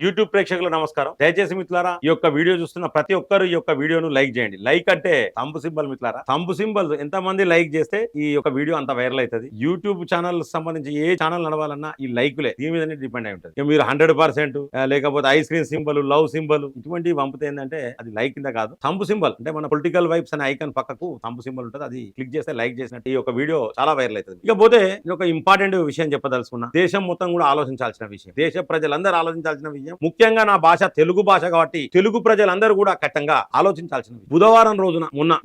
YouTube ప్రేక్షకులు నమస్కారం. దయచేసి మిత్రులారా, ఈ యొక్క వీడియో చూస్తున్న ప్రతి ఒక్కరు ఈ యొక్క వీడియోను లైక్ చేయండి. లైక్ అంటే తంబు సింబల్ మిత్రులారా. తంబు సింబల్ ఎంత మంది లైక్ చేస్తే ఈ యొక్క వీడియో అంత వైరల్ అవుతుంది. యూట్యూబ్ ఛానల్ సంబంధించి ఏ ఛానల్ నడవాలన్నా ఈ లైకులే దీని మీద డిపెండ్ అయి ఉంటుంది. మీరు 100% లేకపోతే ice cream symbol, love symbol ఇటువంటివి పంపితే ఏంటంటే అది లైక్ కింద కాదు. తంబు సింబల్ అంటే మన పొలిటికల్ వైబ్స్ అనే ఐకాన్ పక్కకు తంబు సింబల్ ఉంటుంది. అది క్లిక్ చేస్తే లైక్ చేసినట్టు ఈ యొక్క వీడియో చాలా వైరల్ అవుతుంది. ఇకపోతే ఇది ఒక ఇంపార్టెంట్ విషయం చెప్పదలుచుకున్నా. దేశం మొత్తం కూడా ఆలోచించాల్సిన విషయం, దేశ ప్రజలందరూ ఆలోచించాల్సిన విషయం. ముఖ్యంగా నా భాష తెలుగు భాష కాబట్టి తెలుగు ప్రజలందరూ కూడా కట్టంగా ఆలోచించాల్సిన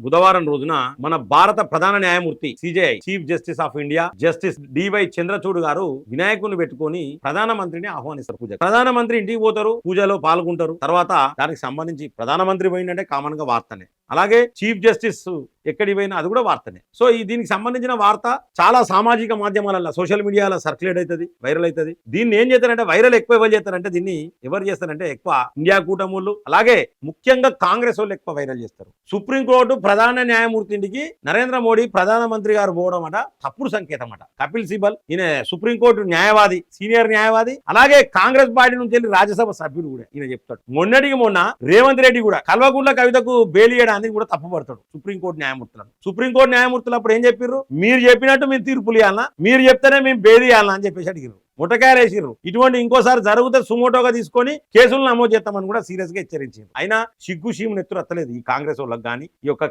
బుధవారం రోజున మన భారత ప్రధాన న్యాయమూర్తి CJI chief justice of India justice DY Chandrachud garu వినాయకుని పెట్టుకొని ప్రధానమంత్రిని ఆహ్వానిస్తారు. ప్రధానమంత్రి ఇంటికి పోతారు, పూజలో పాల్గొంటారు. తర్వాత దానికి సంబంధించి ప్రధానమంత్రి పోయిందంటే కామన్ గా వార్తనే. అలాగే చీఫ్ జస్టిస్ ఎక్కడికి పోయినా అది కూడా వార్తనే. సో దీనికి సంబంధించిన వార్త చాలా సామాజిక మాధ్యమాలలో సోషల్ మీడియాలో సర్క్యులేట్ అవుతుంది, వైరల్ అవుతుంది. దీన్ని ఏం చేస్తారంటే వైరల్ ఎక్కువ ఎవరు చేస్తారంటే దీన్ని ఎవరు చేస్తారంటే ఎక్కువ ఇండియా కూటములు, అలాగే ముఖ్యంగా కాంగ్రెస్ వాళ్ళు ఎక్కువ వైరల్ చేస్తారు. సుప్రీంకోర్టు ప్రధాన న్యాయమూర్తి ఇంటికి నరేంద్ర మోడీ ప్రధానమంత్రి గారు పోవడం అట తప్పుడు సంకేతం అట. కపిల్ సిబల్ ఈయన సుప్రీంకోర్టు న్యాయవాది, సీనియర్ న్యాయవాది, అలాగే కాంగ్రెస్ పార్టీ నుంచి వెళ్ళి రాజ్యసభ సభ్యుడు కూడా ఈయన చెప్తాడు. మొన్న రేవంత్ రెడ్డి కూడా కల్వకుంట్ల కవితకు బెయిల్ ఇవ్వడానికి కూడా తప్పుపడతాడు సుప్రీంకోర్టు న్యాయమూర్తులను. సుప్రీంకోర్టు న్యాయమూర్తులు అప్పుడు ఏం చెప్పారు, మీరు చెప్పినట్టు మేము తీర్పులు ఇవ్వాలన్నా, మీరు చెప్తేనే మేము బెయిల్ ఇవ్వాలన్నా అని చెప్పేసి అడిగారు. ముట్టకాయలేసిర్రు. ఇటువంటి ఇంకోసారి జరిగితే సుమోటోగా తీసుకొని కేసులు నమోదు చేస్తామని కూడా సీరియస్ గా హెచ్చరించారు. అయినా సిగ్గు షీము ఎత్తురు ఎత్తలేదు ఈ కాంగ్రెస్ వాళ్ళకి కానీ ఈ యొక్క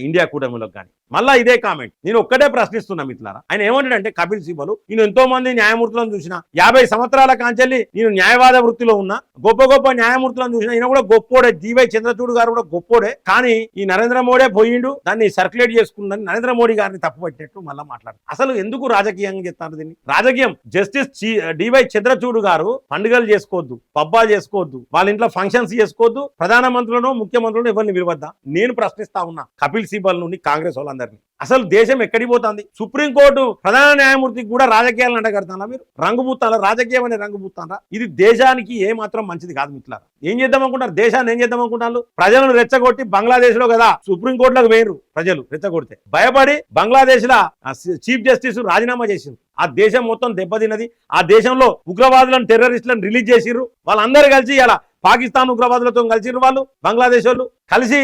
ఇండియా కూటమిలకు కానీ. మళ్ళా ఇదే కామెంట్ నేను ఒక్కటే ప్రశ్నిస్తున్నా మిత్రులారా. ఆయన ఏమంటాడంటే కపిల్ సిబల్, నేను ఎంతో మంది న్యాయమూర్తులను చూసిన, 50 సంవత్సరాల కాంచెల్లి నేను న్యాయవాద వృత్తిలో ఉన్నా, గొప్ప గొప్ప న్యాయమూర్తులను చూసిన, ఈయన కూడా గొప్పోడే, డివై చంద్రచూడ్ గారు కూడా గొప్పోడే. కానీ ఈ నరేంద్ర మోడీ పోయిండు, దాన్ని సర్క్యులేట్ చేసుకుందని నరేంద్ర మోడీ గారిని తప్పుపట్టినట్టు మళ్ళీ మాట్లాడు. అసలు ఎందుకు రాజకీయంగా చెప్తారు దీన్ని? రాజకీయం జస్టిస్ డివై చంద్రచూడ్ గారు పండుగలు చేసుకోవద్దు, పబ్బాలు చేసుకోవద్దు, వాళ్ళ ఇంట్లో ఫంక్షన్స్ చేసుకోవద్దు, ప్రధానమంత్రులను ముఖ్యమంత్రులను ఎవరిని విలువద్దా? నేను ప్రశ్నిస్తా ఉన్నా కపిల్ సిబల్ నుండి కాంగ్రెస్ వాళ్ళందరినీ. అసలు దేశం ఎక్కడికి పోతుంది? సుప్రీంకోర్టు ప్రధాన న్యాయమూర్తికి కూడా రాజకీయాలను అంటగడతారా? మీరు రంగుబూతారా? రాజకీయం అనే రంగుబూతారా? ఇది దేశానికి ఏ మాత్రం మంచిది కాదు మిత్రులారా. ఏం చేద్దాం అనుకుంటారు? దేశాన్ని ఏం చేద్దాం అనుకుంటారు? ప్రజలను రెచ్చగొట్టి బంగ్లాదేశ్ లో కదా సుప్రీంకోర్టులకు వేయరు ప్రజలు రెచ్చగొడితే, భయపడి బంగ్లాదేశ్ లా చీఫ్ జస్టిస్ రాజీనామా చేసింది. ఆ దేశం మొత్తం దెబ్బతిన్నది. ఆ దేశంలో ఉగ్రవాదులను, టెర్రరిస్టులను రిలీజ్ చేసిర్రు. వాళ్ళందరూ కలిసి ఇలా పాకిస్తాన్ ఉగ్రవాదులతో కలిసిర్రు, వాళ్ళు బంగ్లాదేశ్ వాళ్ళు కలిసి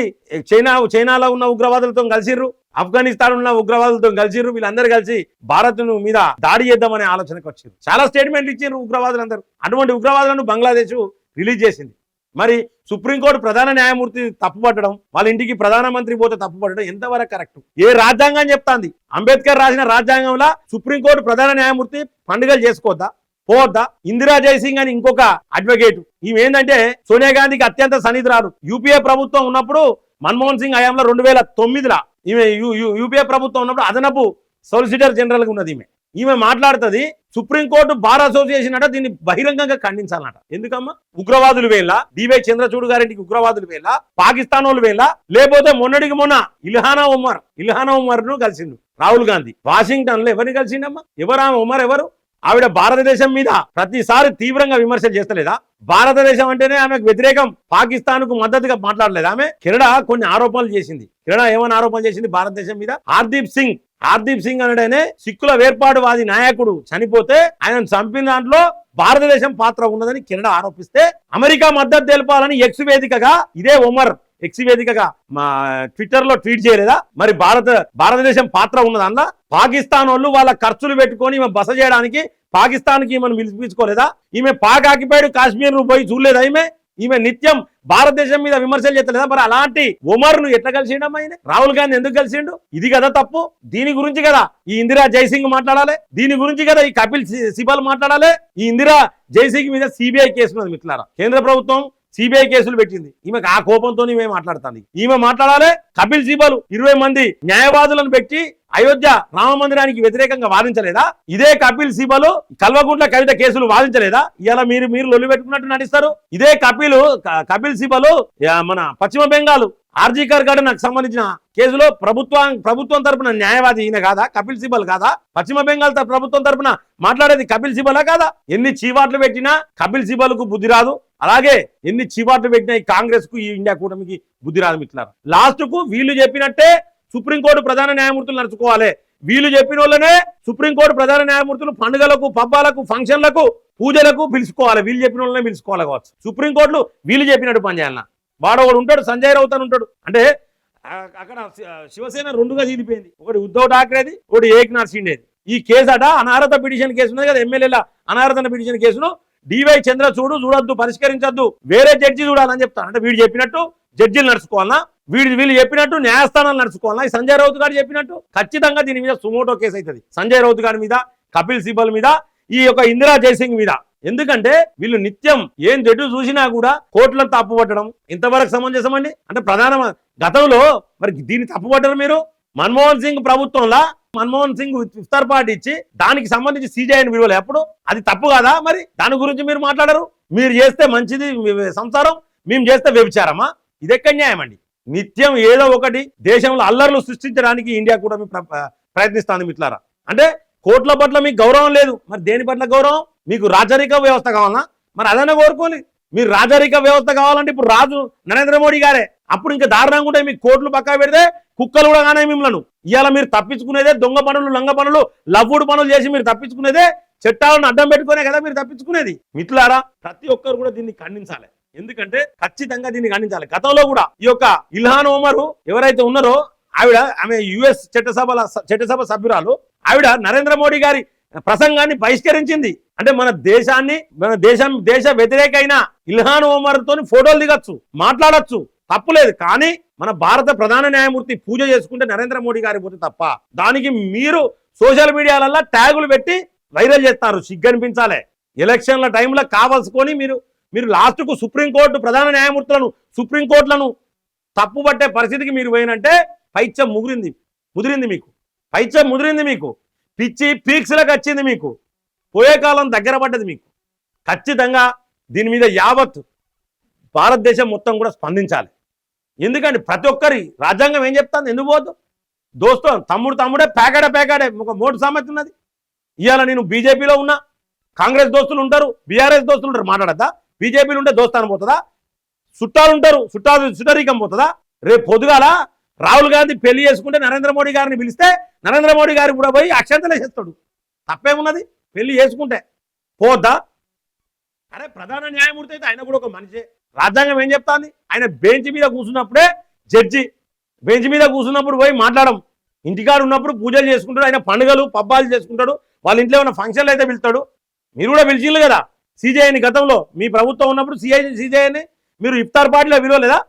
చైనాలో ఉన్న ఉగ్రవాదులతో కలిసిర్రు, ఆఫ్ఘనిస్తాన్ ఉన్న ఉగ్రవాదులతో కలిసిర్రు. వీళ్ళందరూ కలిసి భారత్ మీద దాడి చేద్దామనే ఆలోచనకు వచ్చారు. చాలా స్టేట్మెంట్లు ఇచ్చారు ఉగ్రవాదులందరూ. అటువంటి ఉగ్రవాదులను బంగ్లాదేశ్ రిలీజ్ చేసింది. మరి సుప్రీంకోర్టు ప్రధాన న్యాయమూర్తి తప్పుపట్టడం, వాళ్ళ ఇంటికి ప్రధానమంత్రి పోతే తప్పుపట్టడం ఎంతవరకు కరెక్ట్? ఏ రాజ్యాంగం చెప్తాంది? అంబేద్కర్ రాసిన రాజ్యాంగంలో సుప్రీంకోర్టు ప్రధాన న్యాయమూర్తి పండుగలు చేసుకోవద్దా, పోవద్దా? ఇందిరా జైసింగ్ అని ఇంకొక అడ్వకేట్, ఈమె ఏంటంటే సోనియా గాంధీకి అత్యంత సన్నిహితురాలు. యూపీఏ ప్రభుత్వం ఉన్నప్పుడు మన్మోహన్ సింగ్ హయాంలో 2009లో ఈమె యూపీఏ ప్రభుత్వం ఉన్నప్పుడు అదనపు సొలిసిటర్ జనరల్ గా ఉన్నది. ఈమె మాట్లాడుతుంది సుప్రీంకోర్టు బార్ అసోసియేషన్ అట దీన్ని బహిరంగంగా ఖండించాలన్నట. ఎందుకమ్మా? ఉగ్రవాదులు వేళ, డివై చంద్రచూడ్ గారింటికి ఉగ్రవాదులు వేళ, పాకిస్తాన్ వాళ్ళు వేళ, లేకపోతే మొన్న ఇల్హానా ఉమర్ ను కలిసిండు రాహుల్ గాంధీ. వాషింగ్టన్ లో ఎవరిని కలిసిండమ్మా? ఎవరామె ఉమర్? ఎవరు ఆవిడ? భారతదేశం మీద ప్రతిసారి తీవ్రంగా విమర్శలు చేస్తలేదా? భారతదేశం అంటేనే ఆమెకు వ్యతిరేకం, పాకిస్తాన్ కు మద్దతుగా మాట్లాడలేదు ఆమె. కెనడా కొన్ని ఆరోపణలు చేసింది. కెనడా ఏమైనా ఆరోపణలు చేసింది భారతదేశం మీద? హర్దీప్ సింగ్ అనడనే సిక్కుల వేర్పాటువాది నాయకుడు చనిపోతే ఆయనను చంపిన దాంట్లో భారతదేశం పాత్ర ఉన్నదని కెనడా ఆరోపిస్తే అమెరికా మద్దతు తెలపాలని ఎక్స్ వేదికగా ఇదే ఉమర్ మా ట్విట్టర్ లో ట్వీట్ చేయలేదా? మరి భారతదేశం పాత్ర ఉన్నదన్నా? పాకిస్తాన్ వాళ్ళు వాళ్ళ ఖర్చులు పెట్టుకొని ఈమె బస చేయడానికి పాకిస్తాన్ కి ఈమెను పిలిపించుకోలేదా? ఈమె పాక్ ఆక్యుపైడ్ కాశ్మీర్ పోయి చూడలేదా? ఈమె నిత్యం భారతదేశం మీద విమర్శలు చేస్తలేదా? మరి అలాంటి ఉమర్ ను ఎట్లా కలిసిండమ్మా? ఆయన రాహుల్ గాంధీ ఎందుకు కలిసిండు? ఇది కదా తప్పు. దీని గురించి కదా ఈ ఇందిరా జైసింగ్ మాట్లాడాలి, దీని గురించి కదా ఈ కపిల్ సిబల్ మాట్లాడాలి. ఈ ఇందిరా జైసింగ్ మీద సిబిఐ కేసు ఉన్నది మిత్రులారా. కేంద్ర ప్రభుత్వం సిబిఐ కేసులు పెట్టింది. ఈమెకు ఆ కోపంతో ఈమె మాట్లాడుతుంది. ఈమె మాట్లాడాలి. కపిల్ సిబల్ 20 మంది న్యాయవాదులను పెట్టి అయోధ్య రామ మందిరానికి వ్యతిరేకంగా వాదించలేదా? ఇదే కపిల్ సిబల్ కల్వకుంట్ల కవిత కేసులు వాదించలేదా? ఇలా మీరు లొల్లి పెట్టుకున్నట్టు నటిస్తారు. ఇదే కపిల్ సిబల్ మన పశ్చిమ బెంగాల్ ఆర్జీకర్ ఘటనకు సంబంధించిన కేసులో ప్రభుత్వం తరపున న్యాయవాది ఈయన కాదా? కపిల్ సిబల్ కాదా? పశ్చిమ బెంగాల్ ప్రభుత్వం తరపున మాట్లాడేది కపిల్ సిబలా కాదా? ఎన్ని చీవాట్లు పెట్టినా కపిల్ సిబల్ కు బుద్ధి రాదు. అలాగే ఎన్ని చీవాట్లు పెట్టినా ఈ కాంగ్రెస్ కు, ఈ ఇండియా కూటమికి బుద్ధి రాదు మిత్రులారా. లాస్ట్ కు వీళ్ళు చెప్పినట్టే సుప్రీంకోర్టు ప్రధాన న్యాయమూర్తులు నడుచుకోవాలి. వీళ్ళు చెప్పిన వాళ్ళనే సుప్రీంకోర్టు ప్రధాన న్యాయమూర్తులు పండుగలకు, పబ్బాలకు, ఫంక్షన్లకు పూజలకు పిలుచుకోవాలి, వీళ్ళు చెప్పిన వాళ్ళనే పిలుచుకోవాలి కావచ్చు. సుప్రీంకోర్టులు వీళ్ళు చెప్పినట్టు పని చేయాలన్నా. వాడు ఒకడు ఉంటాడు, సంజయ్ రౌత్ అని ఉంటాడు. అంటే అక్కడ శివసేన రెండుగా చీలిపోయింది. ఒకటి ఉద్ధవ్ ఠాక్రేది, ఒకటి ఏక్నాథ్ షిండేది. ఈ కేసు అట అనర్హత పిటిషన్ కేసు ఉన్నది కదా, ఎమ్మెల్యేల అనర్హత పిటిషన్ కేసును డివై చంద్రచూడ్ చూడొద్దు, పరిష్కరించొద్దు, వేరే జడ్జి చూడాలని చెప్తాను. అంటే వీడు చెప్పినట్టు జడ్జిలు నడుచుకోవాలన్నా, వీళ్ళు చెప్పినట్టు న్యాయస్థానాలు నడుచుకోవాలన్నా, ఈ సంజయ్ రౌత్ గారు చెప్పినట్టు ఖచ్చితంగా దీని మీద సుమోటో కేసు అవుతుంది. సంజయ్ రౌత్ గారి మీద, కపిల్ సిబల్ మీద, ఈ యొక్క ఇందిరా జైసింగ్ మీద. ఎందుకంటే వీళ్ళు నిత్యం ఏం జడ్డు చూసినా కూడా కోర్టులను తప్పుపట్టడం ఇంతవరకు సమంజసమండి? అంటే ప్రధాన గతంలో మరి దీన్ని తప్పుపట్టరు మీరు. మన్మోహన్ సింగ్ ప్రభుత్వంలో మన్మోహన్ సింగ్ ఇఫ్తార్ పార్టీ ఇచ్చి దానికి సంబంధించి సిజేఐని విలువలు ఎప్పుడు? అది తప్పు కాదా? మరి దాని గురించి మీరు మాట్లాడరు. మీరు చేస్తే మంచిది సంసారం, మేము చేస్తే వ్యభిచారమా? ఇది ఎక్కడ న్యాయం అండి? నిత్యం ఏదో ఒకటి దేశంలో అల్లర్లు సృష్టించడానికి ఇండియా కూడా ప్రయత్నిస్తుంది మిత్రులారా. అంటే కోర్టుల పట్ల మీకు గౌరవం లేదు, మరి దేని పట్ల గౌరవం? మీకు రాజరిక వ్యవస్థ కావాలన్నా? మరి అదన్నా కోరుకోని. మీరు రాజరిక వ్యవస్థ కావాలంటే ఇప్పుడు రాజు నరేంద్ర మోడీ గారే. అప్పుడు ఇంకా దారుణంగా ఉంటే మీకు కోర్టులు పక్కా పెడితే కుక్కలు కూడా కానీ మిమ్మల్ని. ఇవాళ మీరు తప్పించుకునేదే దొంగ పనులు, లంగ పనులు, లవ్వుడు పనులు చేసి మీరు తప్పించుకునేదే చట్టాలను అడ్డం పెట్టుకునే కదా మీరు తప్పించుకునేది. మిత్రులారా, ప్రతి ఒక్కరు కూడా దీన్ని ఖండించాలి. ఎందుకంటే ఖచ్చితంగా దీన్ని ఖండించాలి. గతంలో కూడా ఈ యొక్క ఇల్హాన్ ఒమర్ ఎవరైతే ఉన్నారో ఆమె యుఎస్ చట్టసభ సభ్యురాలు, ఆవిడ నరేంద్ర మోడీ గారి ప్రసంగాన్ని బహిష్కరించింది. అంటే మన దేశ వ్యతిరేకైన ఇల్హాన్ ఒమర్ తోని ఫోటోలు దిగచ్చు, మాట్లాడచ్చు, తప్పులేదు. కానీ మన భారత ప్రధాన న్యాయమూర్తి పూజ చేసుకుంటే నరేంద్ర మోడీ గారి పోతే తప్ప. దానికి మీరు సోషల్ మీడియాలలో ట్యాగులు పెట్టి వైరల్ చేస్తారు. సిగ్గనిపించాలి. ఎలక్షన్ల టైంలో కావాల్సుకొని మీరు లాస్ట్కు సుప్రీంకోర్టు ప్రధాన న్యాయమూర్తులను, సుప్రీంకోర్టులను తప్పుపట్టే పరిస్థితికి మీరు పోయినంటే పైత్యం ముదిరింది మీకు. పైత్యం ముదిరింది మీకు. పిచ్చి పీక్స్లకు వచ్చింది మీకు. పోయే కాలం దగ్గర పడ్డది మీకు. ఖచ్చితంగా దీని మీద యావత్ భారతదేశం మొత్తం కూడా స్పందించాలి. ఎందుకంటే ప్రతి ఒక్కరి రాజ్యాంగం ఏం చెప్తాను? ఎందుకు పోదు? దోస్తో తమ్ముడే పేకాడే ఒక మోటు సామెత ఉన్నది. ఇవాళ నేను బీజేపీలో ఉన్నా, కాంగ్రెస్ దోస్తులు ఉంటారు, బీఆర్ఎస్ దోస్తులు ఉంటారు, మాట్లాడద్దా? బీజేపీలు ఉంటే దోస్తాను పోతుందా? చుట్టాలు ఉంటారు, చుట్టరీకం పోతుందా? రేపు పొద్దుగాల రాహుల్ గాంధీ పెళ్లి చేసుకుంటే నరేంద్ర మోడీ గారిని పిలిస్తే నరేంద్ర మోడీ గారు కూడా పోయి అక్షంతలు వేసేస్తాడు. తప్పేమున్నది? పెళ్లి చేసుకుంటే పోద్దా? అరే ప్రధాన న్యాయమూర్తి అయితే ఆయన కూడా ఒక మనిషే. రాజ్యాంగం ఏం చెప్తాంది? ఆయన బెంచ్ మీద కూర్చున్నప్పుడే జడ్జి, బెంచ్ మీద కూర్చున్నప్పుడు పోయి మాట్లాడడం. ఇంటికాడు ఉన్నప్పుడు పూజలు చేసుకుంటాడు, ఆయన పండుగలు పబ్బాలు చేసుకుంటాడు, వాళ్ళ ఇంట్లో ఏమైనా ఫంక్షన్లు అయితే పిలుస్తాడు. మీరు కూడా పిలిచిండ్రు కదా సిజేఐని. గతంలో మీ ప్రభుత్వం ఉన్నప్పుడు సిజేఐని మీరు ఇఫ్తార్ పార్టీలో విలువలేదా?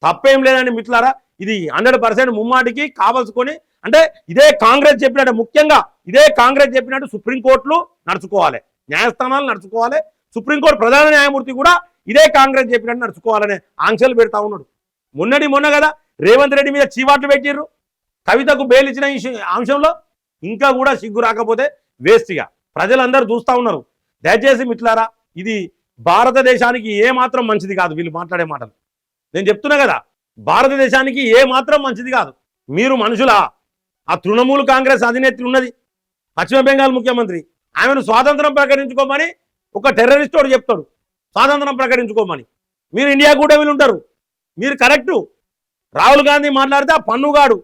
తప్పేం లేదండి మిత్రులారా. ఇది 100% ముమ్మాటికి కావాల్సుకొని, అంటే ఇదే కాంగ్రెస్ చెప్పినట్టు, ముఖ్యంగా ఇదే కాంగ్రెస్ చెప్పినట్టు సుప్రీంకోర్టులు నడుచుకోవాలి, న్యాయస్థానాలు నడుచుకోవాలి. సుప్రీంకోర్టు ప్రధాన న్యాయమూర్తి కూడా ఇదే కాంగ్రెస్ చెప్పినట్టు నడుచుకోవాలనే ఆంక్షలు పెడతా ఉన్నాడు. మొన్న కదా రేవంత్ రెడ్డి మీద చీవాట్లు పెట్టిర్రు కవితకు బెయిల్ ఇచ్చిన అంశంలో. ఇంకా కూడా సిగ్గు రాకపోతే వేస్ట్గా ప్రజలందరూ చూస్తూ ఉన్నారు. దయచేసి మిత్రులారా, ఇది భారతదేశానికి ఏమాత్రం మంచిది కాదు వీళ్ళు మాట్లాడే మాటలు. నేను చెప్తున్నా కదా, భారతదేశానికి ఏమాత్రం మంచిది కాదు. మీరు మనుషులా? ఆ తృణమూల్ కాంగ్రెస్ అధినేత్రి ఉన్నది, పశ్చిమ బెంగాల్ ముఖ్యమంత్రి, ఆమెను స్వాతంత్రం ప్రకటించుకోమని ఒక టెర్రరిస్ట్ వాడు చెప్తాడు, స్వాతంత్రం ప్రకటించుకోమని. మీరు ఇండియా కూటమిలు ఉంటారు, మీరు కరెక్టు. రాహుల్ గాంధీ మాట్లాడితే ఆ పన్నుగాడు,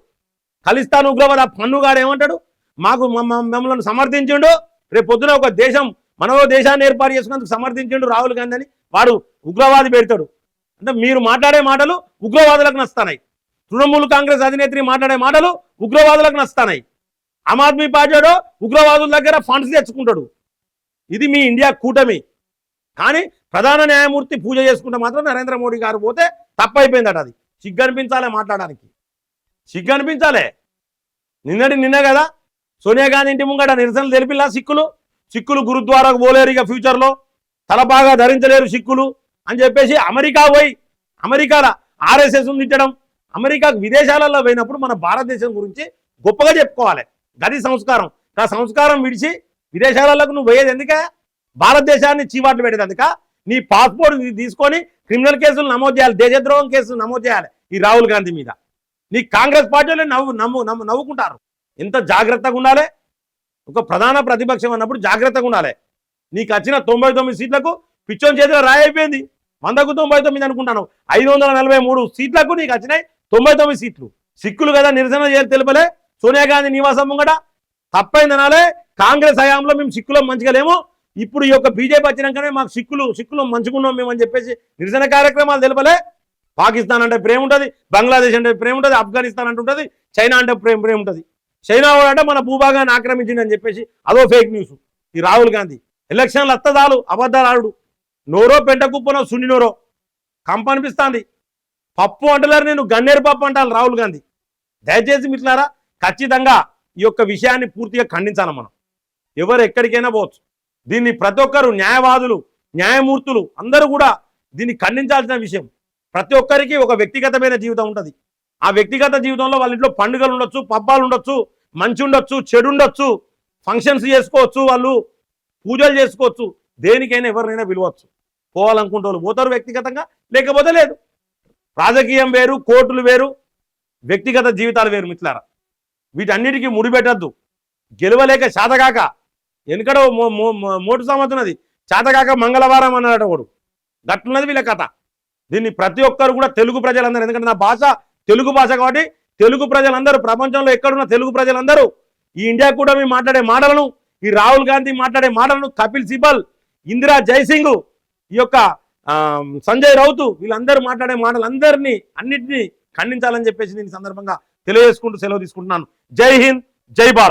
ఖలిస్తాన్ ఉగ్రవాద ఆ పన్నుగాడు ఏమంటాడు? మాకు మమ్మల్ని సమర్థించిండు, రేపు పొద్దున ఒక దేశం మనో దేశాన్ని ఏర్పాటు చేసుకున్నందుకు సమర్థించిండు రాహుల్ గాంధీ అని వాడు ఉగ్రవాది పెడతాడు. అంటే మీరు మాట్లాడే మాటలు ఉగ్రవాదులకు నస్తాయి. తృణమూల్ కాంగ్రెస్ అధినేత్రి మాట్లాడే మాటలు ఉగ్రవాదులకు నస్తాయి. ఆమ్ ఆద్మీ పార్టీలో ఉగ్రవాదుల దగ్గర ఫండ్స్ తెచ్చుకుంటాడు. ఇది మీ ఇండియా కూటమి. కానీ ప్రధాన న్యాయమూర్తి పూజ చేసుకుంటే మాత్రం నరేంద్ర మోడీ గారు పోతే తప్పైపోయిందట. అది సిగ్గనిపించాలే, మాట్లాడడానికి సిగ్గనిపించాలే. నిన్న కదా సోనియా గాంధీ ఇంటి ముంగట నిరసనలు తెలిపిలా సిక్కులు గురుద్వారాకు పోలేరు, ఇక ఫ్యూచర్లో తలపాగా ధరించలేరు సిక్కులు అని చెప్పేసి అమెరికాలో ఆర్ఎస్ఎస్ తిట్టడం. అమెరికాకు విదేశాలలో పోయినప్పుడు మన భారతదేశం గురించి గొప్పగా చెప్పుకోవాలి. గది సంస్కారం. ఆ సంస్కారం విడిచి విదేశాలకు నువ్వు పోయేది ఎందుక? భారతదేశాన్ని చీవాట్లు పెట్టేది అందుక? నీ పాస్పోర్ట్ తీసుకొని క్రిమినల్ కేసులు నమోదు చేయాలి, దేశద్రోహం కేసులు నమోదు చేయాలి ఈ రాహుల్ గాంధీ మీద. నీ కాంగ్రెస్ పార్టీలో నవ్వుకుంటారు. ఎంత జాగ్రత్తగా ఉండాలి. ఒక ప్రధాన ప్రతిపక్షం అన్నప్పుడు జాగ్రత్తగా ఉండాలి. నీకు వచ్చిన 99 సీట్లకు పిచ్చోని చేతిలో రాయి అయిపోయింది. 100కు 99 అనుకుంటాను. 543 సీట్లకు నీకు వచ్చినాయి 99 సీట్లు. సిక్కులు కదా నిరసన తెలుపలే సోనియా గాంధీ నివాసం ముంగట. తప్పైందనాలే. కాంగ్రెస్ హయాంలో మేము సిక్కులో మంచిగా లేము, ఇప్పుడు ఈ యొక్క బీజేపీ వచ్చినాకనే మాకు సిక్కులు మంచుకున్నాం మేము అని చెప్పేసి నిరసన కార్యక్రమాలు తెలపలే. పాకిస్తాన్ అంటే ప్రేమ ఉంటుంది, బంగ్లాదేశ్ అంటే ప్రేమ ఉంటుంది, ఆఫ్ఘనిస్తాన్ అంటే ఉంటుంది, చైనా అంటే ప్రేమ ఉంటుంది. చైనా వాడు అంటే మన భూభాగాన్ని ఆక్రమించింది అని చెప్పేసి అదో ఫేక్ న్యూస్. ఈ రాహుల్ గాంధీ ఎలక్షన్లు అత్తదాలు అబద్ధాలు ఆడు, నోరో పెంట కుప్పనో సున్ని నోరో కంపనిపిస్తుంది. పప్పు అంటలేరు, నేను గన్నేరు పప్పు అంటాను రాహుల్ గాంధీ. దయచేసి మిత్రులారా ఖచ్చితంగా ఈ యొక్క విషయాన్ని పూర్తిగా ఖండించాలి. మనం ఎవరు ఎక్కడికైనా పోవచ్చు. దీన్ని ప్రతి ఒక్కరు న్యాయవాదులు, న్యాయమూర్తులు అందరూ కూడా దీన్ని ఖండించాల్సిన విషయం. ప్రతి ఒక్కరికి ఒక వ్యక్తిగతమైన జీవితం ఉంటుంది. ఆ వ్యక్తిగత జీవితంలో వాళ్ళ ఇంట్లో పండుగలు ఉండొచ్చు, పబ్బాలు ఉండొచ్చు, మంచి ఉండొచ్చు, చెడు ఉండొచ్చు, ఫంక్షన్స్ చేసుకోవచ్చు, వాళ్ళు పూజలు చేసుకోవచ్చు, దేనికైనా ఎవరినైనా పిలవచ్చు. పోవాలనుకుంటే వాళ్ళు పోతారు వ్యక్తిగతంగా, లేకపోతే లేదు. రాజకీయం వేరు, కోర్టులు వేరు, వ్యక్తిగత జీవితాలు వేరు మిత్రులారా. వీటన్నిటికీ ముడిపెట్టద్దు. గెలవలేక శాతగాక వెనుకడో మోటు సామతున్నది, చేతగాక మంగళవారం అన్నాడు ఒకడు. గట్లున్నది వీళ్ళ కథ. దీన్ని ప్రతి ఒక్కరు కూడా తెలుగు ప్రజలందరూ, ఎందుకంటే నా భాష తెలుగు భాష కాబట్టి తెలుగు ప్రజలందరూ, ప్రపంచంలో ఎక్కడున్న తెలుగు ప్రజలందరూ ఈ ఇండియా కూటమి మాట్లాడే మాటలను, ఈ రాహుల్ గాంధీ మాట్లాడే మాటలను, కపిల్ సిబల్, ఇందిరా జైసింగ్, ఈ యొక్క సంజయ్ రౌత్ వీళ్ళందరూ మాట్లాడే మాటలందరినీ అన్నింటినీ ఖండించాలని చెప్పేసి దీని సందర్భంగా తెలియజేసుకుంటూ సెలవు తీసుకుంటున్నాను. జై హింద్, జై భారత్.